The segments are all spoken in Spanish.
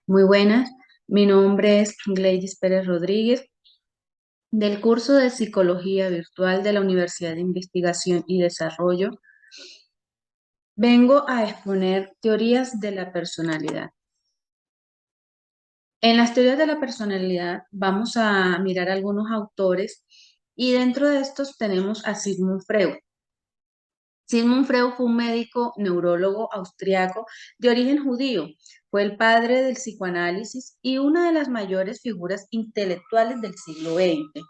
Muy buenas, mi nombre es Gleidis Pérez Rodríguez, del curso de Psicología Virtual de la Universidad de Investigación y Desarrollo. Vengo a exponer teorías de la personalidad. En las teorías de la personalidad vamos a mirar algunos autores y dentro de estos tenemos a Sigmund Freud. Sigmund Freud fue un médico neurólogo austriaco de origen judío. Fue el padre del psicoanálisis y una de las mayores figuras intelectuales del siglo XX.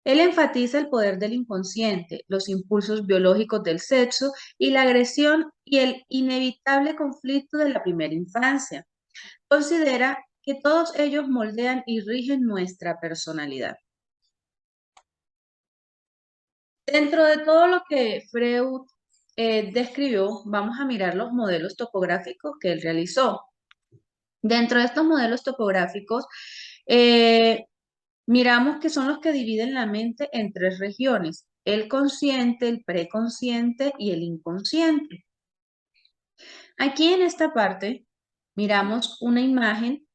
Él enfatiza el poder del inconsciente, los impulsos biológicos del sexo y la agresión y el inevitable conflicto de la primera infancia. Considera que todos ellos moldean y rigen nuestra personalidad. Dentro de todo lo que Freud describió, vamos a mirar los modelos topográficos que él realizó. Dentro de estos modelos topográficos, eh, miramos que son los que dividen la mente en tres regiones: el consciente, el preconsciente y el inconsciente. Aquí en esta parte miramos una imagen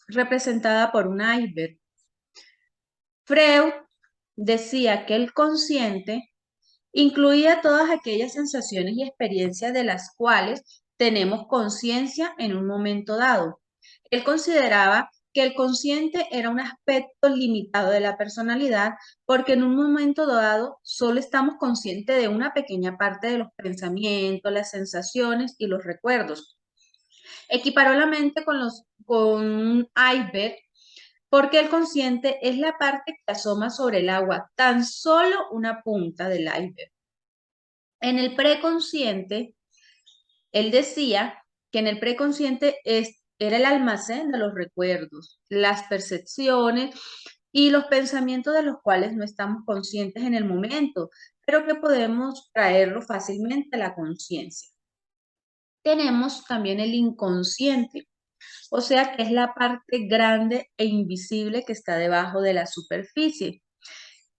representada por un iceberg. Freud decía que el consciente incluía todas aquellas sensaciones y experiencias de las cuales tenemos conciencia en un momento dado. Él consideraba que el consciente era un aspecto limitado de la personalidad porque en un momento dado solo estamos conscientes de una pequeña parte de los pensamientos, las sensaciones y los recuerdos. Equiparó la mente con un iceberg porque el consciente es la parte que asoma sobre el agua, tan solo una punta del iceberg. En el preconsciente, él decía que en el preconsciente era el almacén de los recuerdos, las percepciones y los pensamientos de los cuales no estamos conscientes en el momento, pero que podemos traerlo fácilmente a la conciencia. Tenemos también el inconsciente, o sea que es la parte grande e invisible que está debajo de la superficie.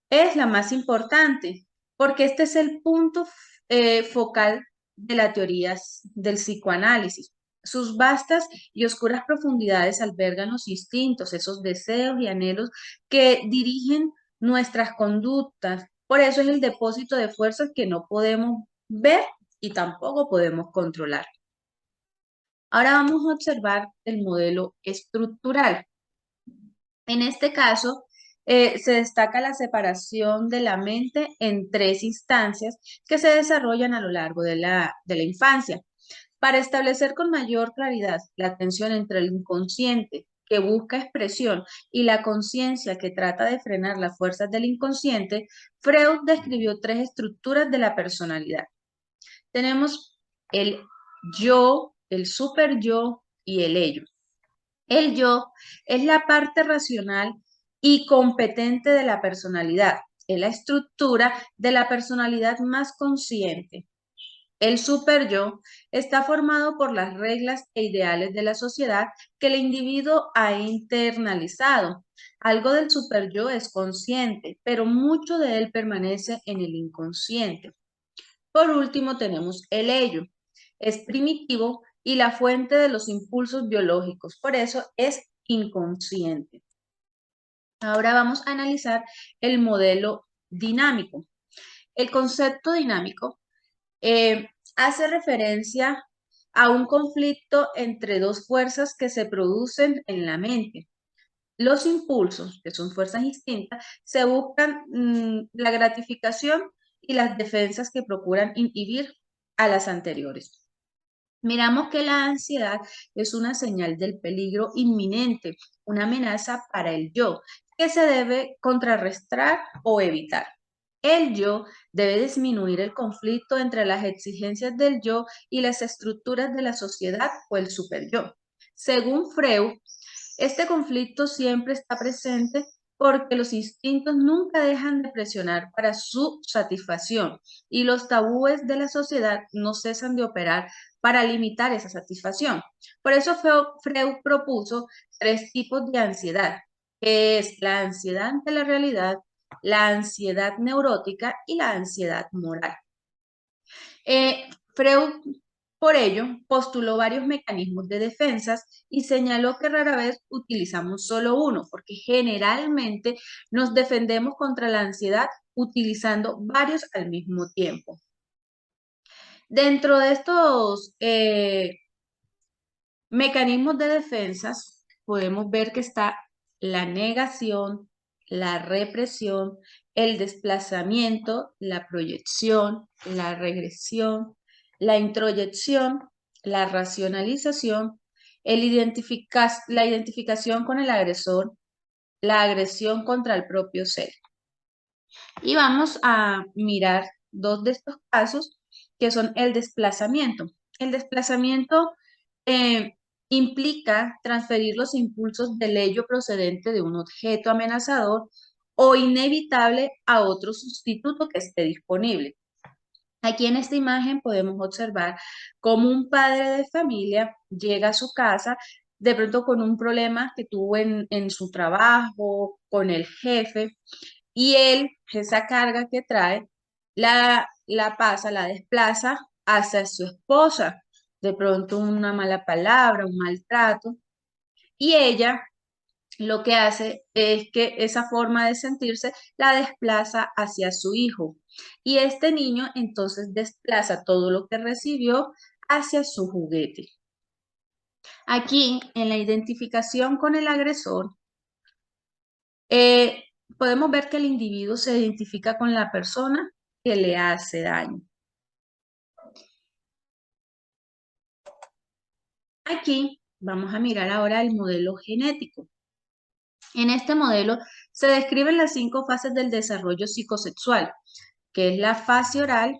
Es la más importante, porque este es el punto focal de la teoría del psicoanálisis. Sus vastas y oscuras profundidades albergan los instintos, esos deseos y anhelos que dirigen nuestras conductas. Por eso es el depósito de fuerzas que no podemos ver y tampoco podemos controlar. Ahora vamos a observar el modelo estructural. En este caso, se destaca la separación de la mente en tres instancias que se desarrollan a lo largo de la infancia. Para establecer con mayor claridad la tensión entre el inconsciente, que busca expresión, y la conciencia, que trata de frenar las fuerzas del inconsciente, Freud describió tres estructuras de la personalidad. Tenemos el yo, el superyo y el ello. El yo es la parte racional y competente de la personalidad. Es la estructura de la personalidad más consciente. El superyo está formado por las reglas e ideales de la sociedad que el individuo ha internalizado. Algo del superyo es consciente, pero mucho de él permanece en el inconsciente. Por último, tenemos el ello. Es primitivo y la fuente de los impulsos biológicos, por eso es inconsciente. Ahora vamos a analizar el modelo dinámico. El concepto dinámico hace referencia a un conflicto entre dos fuerzas que se producen en la mente. Los impulsos, que son fuerzas distintas, se buscan la gratificación y las defensas que procuran inhibir a las anteriores. Miramos que la ansiedad es una señal del peligro inminente, una amenaza para el yo, que se debe contrarrestar o evitar. El yo debe disminuir el conflicto entre las exigencias del yo y las estructuras de la sociedad o el superyo. Según Freud, este conflicto siempre está presente porque los instintos nunca dejan de presionar para su satisfacción y los tabúes de la sociedad no cesan de operar para limitar esa satisfacción. Por eso Freud propuso tres tipos de ansiedad, que es la ansiedad ante la realidad, la ansiedad neurótica y la ansiedad moral. Freud Por ello, postuló varios mecanismos de defensas y señaló que rara vez utilizamos solo uno, porque generalmente nos defendemos contra la ansiedad utilizando varios al mismo tiempo. Dentro de estos mecanismos de defensas, podemos ver que está la negación, la represión, el desplazamiento, la proyección, la regresión, la introyección, la racionalización, la identificación con el agresor, la agresión contra el propio ser. Y vamos a mirar dos de estos casos que son el desplazamiento. El desplazamiento eh, implica transferir los impulsos del ello procedente de un objeto amenazador o inevitable a otro sustituto que esté disponible. Aquí en esta imagen podemos observar cómo un padre de familia llega a su casa de pronto con un problema que tuvo en su trabajo, con el jefe, y él, esa carga que trae, la desplaza hacia su esposa. De pronto una mala palabra, un maltrato. Y ella lo que hace es que esa forma de sentirse la desplaza hacia su hijo. Y este niño entonces desplaza todo lo que recibió hacia su juguete. Aquí, en la identificación con el agresor, eh, podemos ver que el individuo se identifica con la persona que le hace daño. Aquí vamos a mirar ahora el modelo genético. En este modelo se describen las 5 fases del desarrollo psicosexual, que es la fase oral,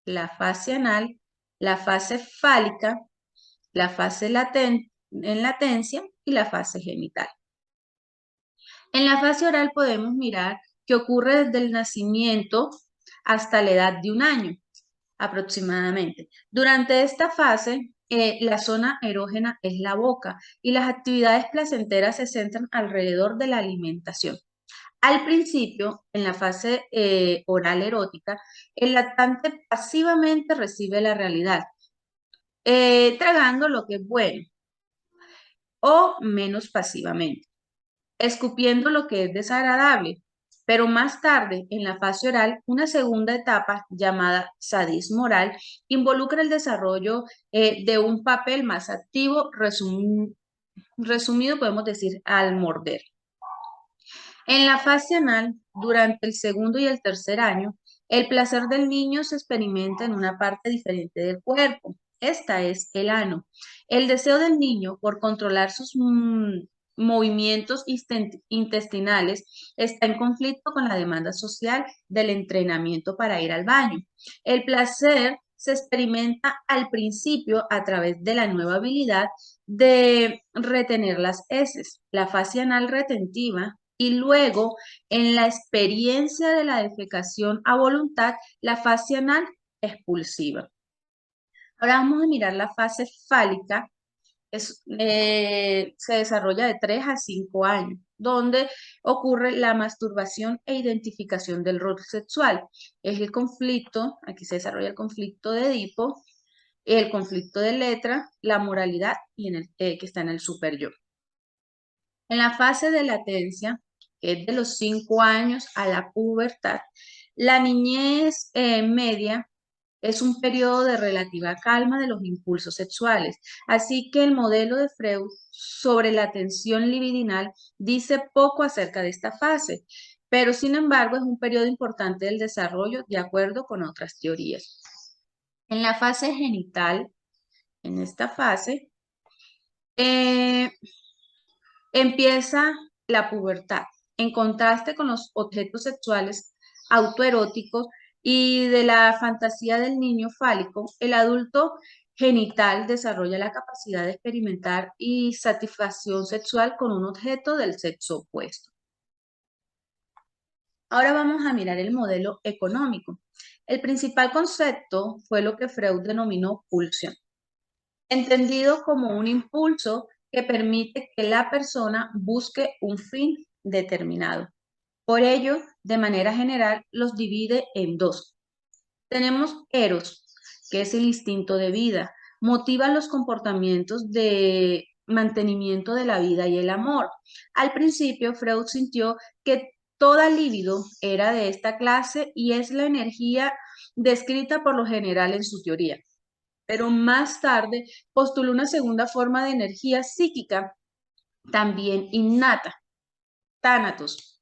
la fase anal, la fase fálica, la fase en latencia y la fase genital. En la fase oral podemos mirar que ocurre desde el nacimiento hasta la edad de 1 año aproximadamente. Durante esta fase, la zona erógena es la boca y las actividades placenteras se centran alrededor de la alimentación. Al principio, en la fase oral erótica, el lactante pasivamente recibe la realidad, tragando lo que es bueno o menos pasivamente, escupiendo lo que es desagradable. Pero más tarde, en la fase oral, una segunda etapa llamada sadismo oral involucra el desarrollo de un papel más activo, resumido podemos decir al morder. En la fase anal, durante el segundo y el tercer año, el placer del niño se experimenta en una parte diferente del cuerpo. Esta es el ano. El deseo del niño por controlar sus movimientos intestinales está en conflicto con la demanda social del entrenamiento para ir al baño. El placer se experimenta al principio a través de la nueva habilidad de retener las heces, la fase anal retentiva, y luego en la experiencia de la defecación a voluntad, la fase anal expulsiva. Ahora vamos a mirar la fase fálica. Se desarrolla de 3 a 5 años, donde ocurre la masturbación e identificación del rol sexual. Es el conflicto, aquí se desarrolla el conflicto de Edipo, el conflicto de letra, la moralidad y que está en el superyo. En la fase de latencia, que es de los 5 años a la pubertad, la niñez media es un periodo de relativa calma de los impulsos sexuales. Así que el modelo de Freud sobre la tensión libidinal dice poco acerca de esta fase, pero sin embargo es un periodo importante del desarrollo de acuerdo con otras teorías. En la fase genital, en esta fase, empieza la pubertad, en contraste con los objetos sexuales autoeróticos y de la fantasía del niño fálico, el adulto genital desarrolla la capacidad de experimentar y satisfacción sexual con un objeto del sexo opuesto. Ahora vamos a mirar el modelo económico. El principal concepto fue lo que Freud denominó pulsión, entendido como un impulso que permite que la persona busque un fin determinado. Por ello, de manera general, los divide en dos. Tenemos eros, que es el instinto de vida, motiva los comportamientos de mantenimiento de la vida y el amor. Al principio, Freud sintió que toda libido era de esta clase y es la energía descrita por lo general en su teoría. Pero más tarde postuló una segunda forma de energía psíquica, también innata, Thanatos.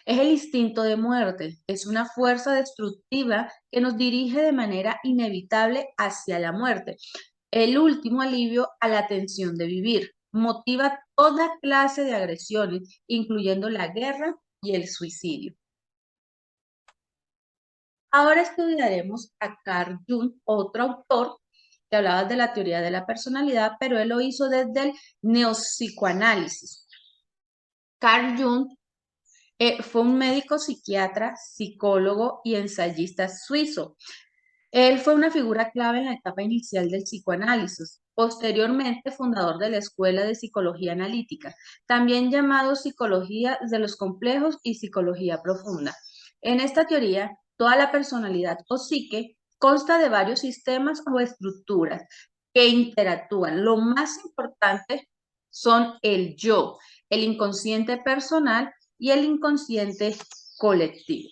Es el instinto de muerte, es una fuerza destructiva que nos dirige de manera inevitable hacia la muerte. El último alivio a la tensión de vivir. Motiva toda clase de agresiones, incluyendo la guerra y el suicidio. Ahora estudiaremos a Carl Jung, otro autor que hablaba de la teoría de la personalidad, pero él lo hizo desde el neopsicoanálisis. Carl Jung fue un médico psiquiatra, psicólogo y ensayista suizo. Él fue una figura clave en la etapa inicial del psicoanálisis, posteriormente fundador de la Escuela de Psicología Analítica, también llamado Psicología de los Complejos y Psicología Profunda. En esta teoría, toda la personalidad o psique consta de varios sistemas o estructuras que interactúan. Lo más importante son el yo, el inconsciente personal y el inconsciente colectivo.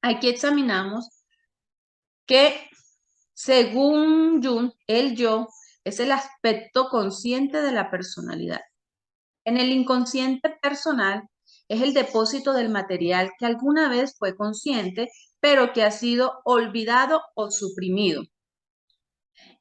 Aquí examinamos que según Jung, el yo es el aspecto consciente de la personalidad. En el inconsciente personal es el depósito del material que alguna vez fue consciente, pero que ha sido olvidado o suprimido.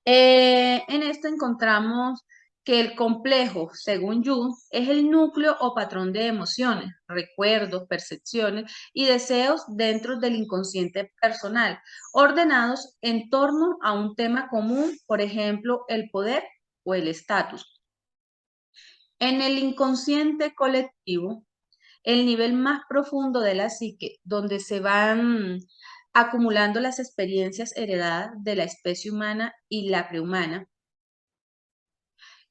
En esto encontramos que el complejo, según Jung, es el núcleo o patrón de emociones, recuerdos, percepciones y deseos dentro del inconsciente personal, ordenados en torno a un tema común, por ejemplo, el poder o el estatus. En el inconsciente colectivo, el nivel más profundo de la psique, donde se van acumulando las experiencias heredadas de la especie humana y la prehumana,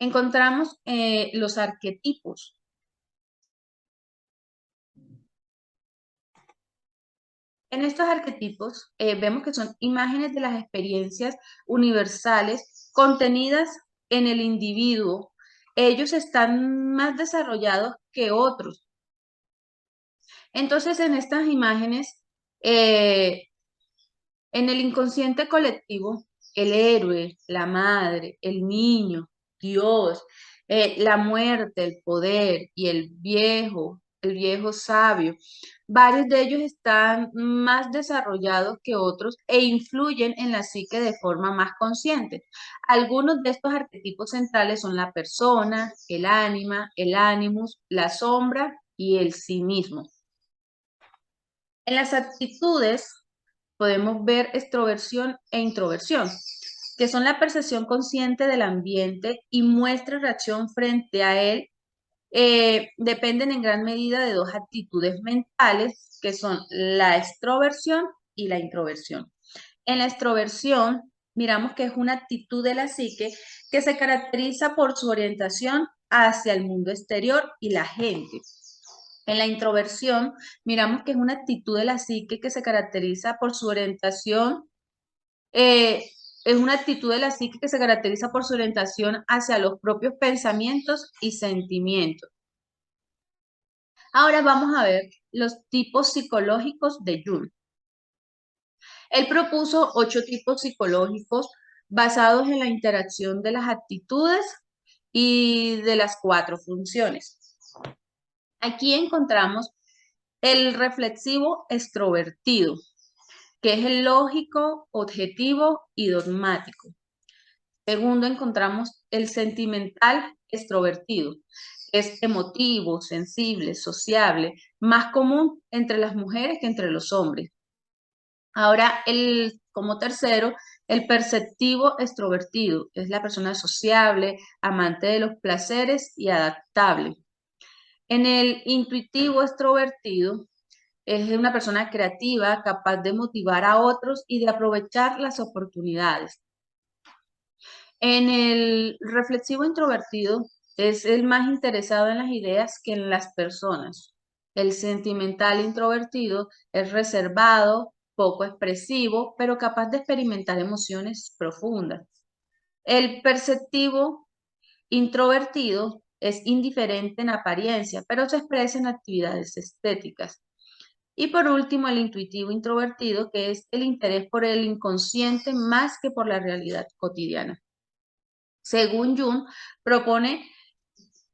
encontramos los arquetipos. En estos arquetipos vemos que son imágenes de las experiencias universales contenidas en el individuo. Ellos están más desarrollados que otros. Entonces, en estas imágenes, en el inconsciente colectivo, el héroe, la madre, el niño, Dios, la muerte, el poder y el viejo sabio, varios de ellos están más desarrollados que otros e influyen en la psique de forma más consciente. Algunos de estos arquetipos centrales son la persona, el ánima, el animus, la sombra y el sí mismo. En las actitudes podemos ver extroversión e introversión, que son la percepción consciente del ambiente y muestra reacción frente a él. Dependen en gran medida de dos actitudes mentales, que son la extroversión y la introversión. En la extroversión, miramos que es una actitud de la psique que se caracteriza por su orientación hacia el mundo exterior y la gente. En la introversión, miramos que es una actitud de la psique que se caracteriza por su orientación, es una actitud de la psique que se caracteriza por su orientación hacia los propios pensamientos y sentimientos. Ahora vamos a ver los tipos psicológicos de Jung. Él propuso 8 tipos psicológicos basados en la interacción de las actitudes y de las 4 funciones. Aquí encontramos el reflexivo extrovertido, que es el lógico, objetivo y dogmático. Segundo, encontramos el sentimental extrovertido, que es emotivo, sensible, sociable, más común entre las mujeres que entre los hombres. Ahora, como tercero, el perceptivo extrovertido, es la persona sociable, amante de los placeres y adaptable. En el intuitivo extrovertido, es una persona creativa, capaz de motivar a otros y de aprovechar las oportunidades. En el reflexivo introvertido, es el más interesado en las ideas que en las personas. El sentimental introvertido es reservado, poco expresivo, pero capaz de experimentar emociones profundas. El perceptivo introvertido es indiferente en apariencia, pero se expresa en actividades estéticas. Y por último, el intuitivo introvertido, que es el interés por el inconsciente más que por la realidad cotidiana. Según Jung, propone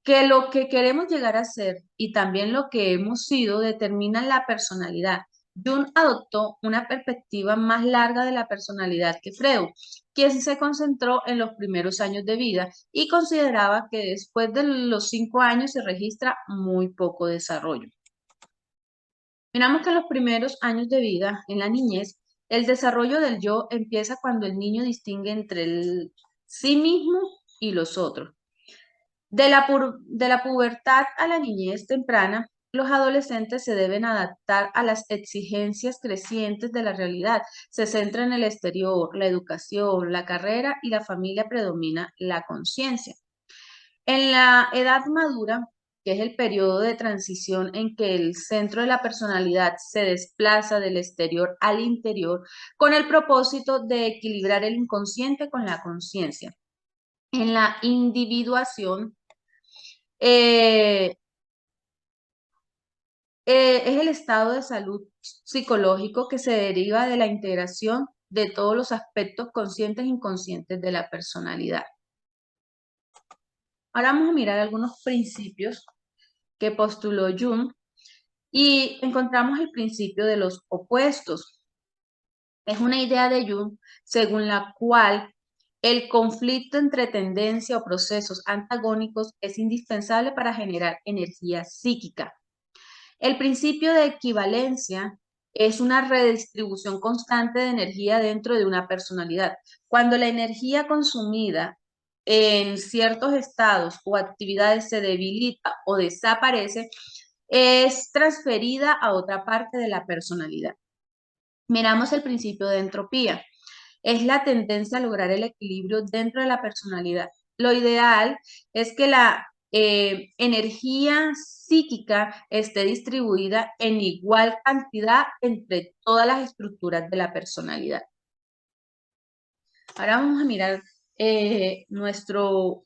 que lo que queremos llegar a ser y también lo que hemos sido determinan la personalidad. Jung adoptó una perspectiva más larga de la personalidad que Freud, quien se concentró en los primeros años de vida y consideraba que después de los 5 años se registra muy poco desarrollo. Miramos que en los primeros años de vida, en la niñez, el desarrollo del yo empieza cuando el niño distingue entre el sí mismo y los otros. De la pubertad a la niñez temprana, los adolescentes se deben adaptar a las exigencias crecientes de la realidad. Se centra en el exterior, la educación, la carrera y la familia predomina la conciencia. En la edad madura, que es el periodo de transición en que el centro de la personalidad se desplaza del exterior al interior con el propósito de equilibrar el inconsciente con la conciencia. En la individuación, eh, es el estado de salud psicológico que se deriva de la integración de todos los aspectos conscientes e inconscientes de la personalidad. Ahora vamos a mirar algunos principios que postuló Jung y encontramos el principio de los opuestos. Es una idea de Jung según la cual el conflicto entre tendencia o procesos antagónicos es indispensable para generar energía psíquica. El principio de equivalencia es una redistribución constante de energía dentro de una personalidad. Cuando la energía consumida en ciertos estados o actividades se debilita o desaparece, es transferida a otra parte de la personalidad. Miramos el principio de entropía. Es la tendencia a lograr el equilibrio dentro de la personalidad. Lo ideal es que la energía psíquica esté distribuida en igual cantidad entre todas las estructuras de la personalidad. Ahora vamos a mirar nuestro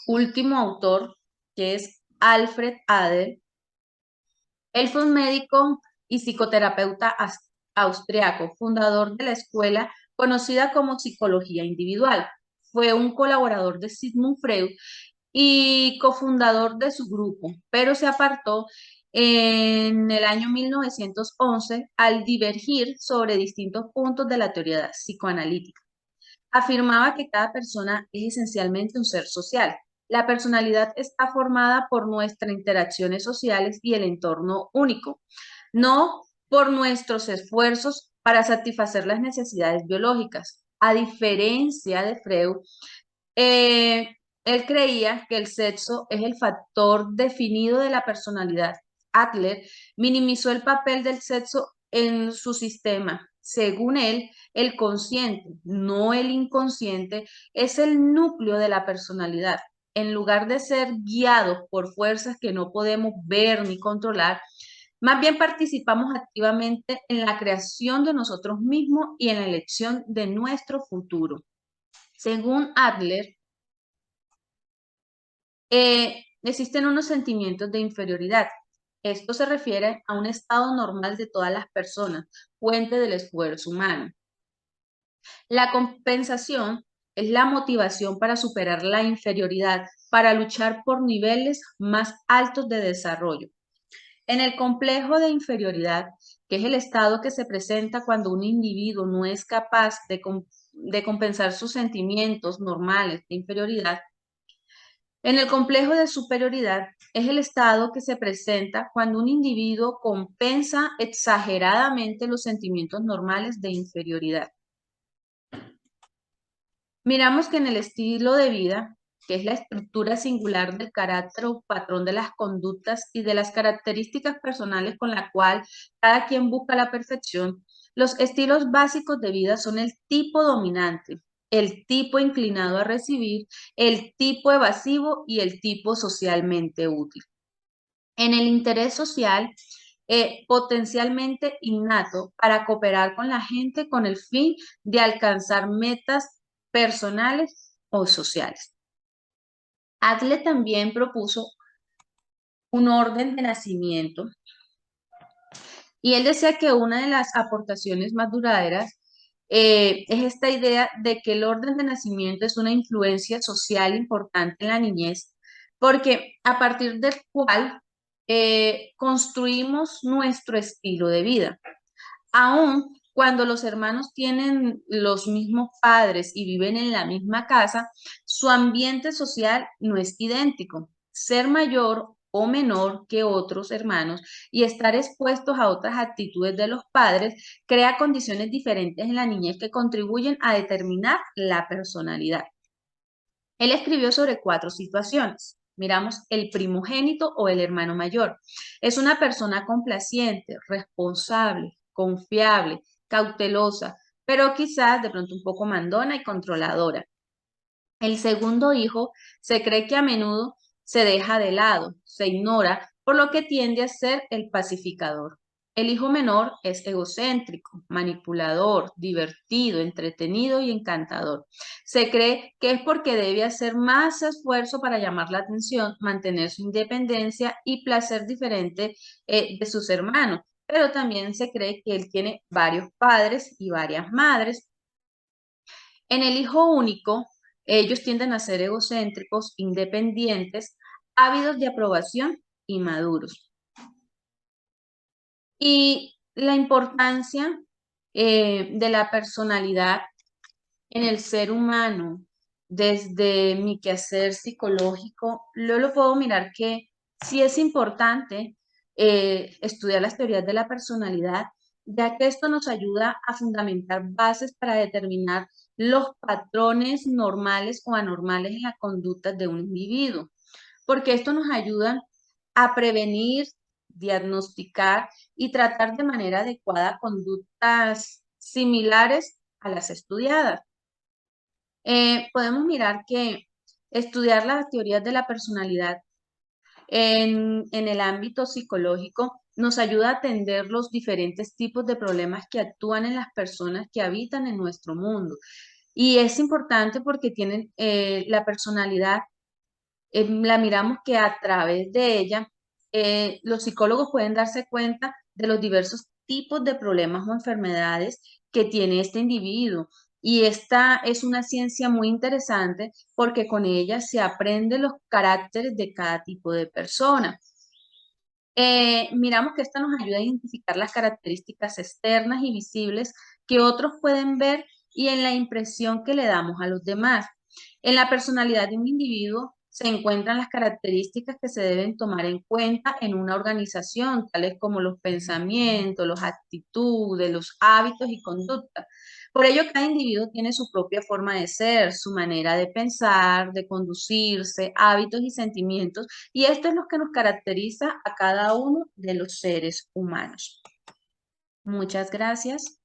último autor, que es Alfred Adler. Él fue un médico y psicoterapeuta austriaco, fundador de la escuela conocida como psicología individual. Fue un colaborador de Sigmund Freud y cofundador de su grupo, pero se apartó en el año 1911 al divergir sobre distintos puntos de la teoría psicoanalítica. Afirmaba que cada persona es esencialmente un ser social. La personalidad está formada por nuestras interacciones sociales y el entorno único, no por nuestros esfuerzos para satisfacer las necesidades biológicas. A diferencia de Freud, eh, él creía que el sexo es el factor definido de la personalidad. Adler minimizó el papel del sexo en su sistema. Según él, el consciente, no el inconsciente, es el núcleo de la personalidad. En lugar de ser guiados por fuerzas que no podemos ver ni controlar, más bien participamos activamente en la creación de nosotros mismos y en la elección de nuestro futuro. Según Adler, existen unos sentimientos de inferioridad. Esto se refiere a un estado normal de todas las personas, fuente del esfuerzo humano. La compensación es la motivación para superar la inferioridad, para luchar por niveles más altos de desarrollo. En el complejo de inferioridad, que es el estado que se presenta cuando un individuo no es capaz de compensar sus sentimientos normales de inferioridad, en el complejo de superioridad es el estado que se presenta cuando un individuo compensa exageradamente los sentimientos normales de inferioridad. Miramos que en el estilo de vida, que es la estructura singular del carácter o patrón de las conductas y de las características personales con la cual cada quien busca la perfección, los estilos básicos de vida son el tipo dominante, el tipo inclinado a recibir, el tipo evasivo y el tipo socialmente útil. En el interés social, potencialmente innato para cooperar con la gente con el fin de alcanzar metas personales o sociales. Adler también propuso un orden de nacimiento y él decía que una de las aportaciones más duraderas es esta idea de que el orden de nacimiento es una influencia social importante en la niñez, porque a partir del cual construimos nuestro estilo de vida. Aun cuando los hermanos tienen los mismos padres y viven en la misma casa, su ambiente social no es idéntico. Ser mayor o menor que otros hermanos y estar expuestos a otras actitudes de los padres crea condiciones diferentes en la niñez que contribuyen a determinar la personalidad. Él escribió sobre 4 situaciones. Miramos el primogénito o el hermano mayor. Es una persona complaciente, responsable, confiable, cautelosa, pero quizás de pronto un poco mandona y controladora. El segundo hijo se cree que a menudo se deja de lado, se ignora, por lo que tiende a ser el pacificador. El hijo menor es egocéntrico, manipulador, divertido, entretenido y encantador. Se cree que es porque debe hacer más esfuerzo para llamar la atención, mantener su independencia y placer diferente de sus hermanos, pero también se cree que él tiene varios padres y varias madres. En el hijo único, ellos tienden a ser egocéntricos, independientes, ávidos de aprobación y maduros. Y la importancia de la personalidad en el ser humano, desde mi quehacer psicológico, lo puedo mirar que sí es importante estudiar las teorías de la personalidad, ya que esto nos ayuda a fundamentar bases para determinar los patrones normales o anormales en la conducta de un individuo, porque esto nos ayuda a prevenir, diagnosticar y tratar de manera adecuada conductas similares a las estudiadas. Podemos mirar que estudiar las teorías de la personalidad en el ámbito psicológico nos ayuda a atender los diferentes tipos de problemas que actúan en las personas que habitan en nuestro mundo. Y es importante porque tienen la personalidad, la miramos que a través de ella los psicólogos pueden darse cuenta de los diversos tipos de problemas o enfermedades que tiene este individuo. Y esta es una ciencia muy interesante porque con ella se aprende los caracteres de cada tipo de persona. Miramos que esta nos ayuda a identificar las características externas y visibles que otros pueden ver y en la impresión que le damos a los demás. En la personalidad de un individuo se encuentran las características que se deben tomar en cuenta en una organización, tales como los pensamientos, las actitudes, los hábitos y conductas. Por ello, cada individuo tiene su propia forma de ser, su manera de pensar, de conducirse, hábitos y sentimientos, y esto es lo que nos caracteriza a cada uno de los seres humanos. Muchas gracias.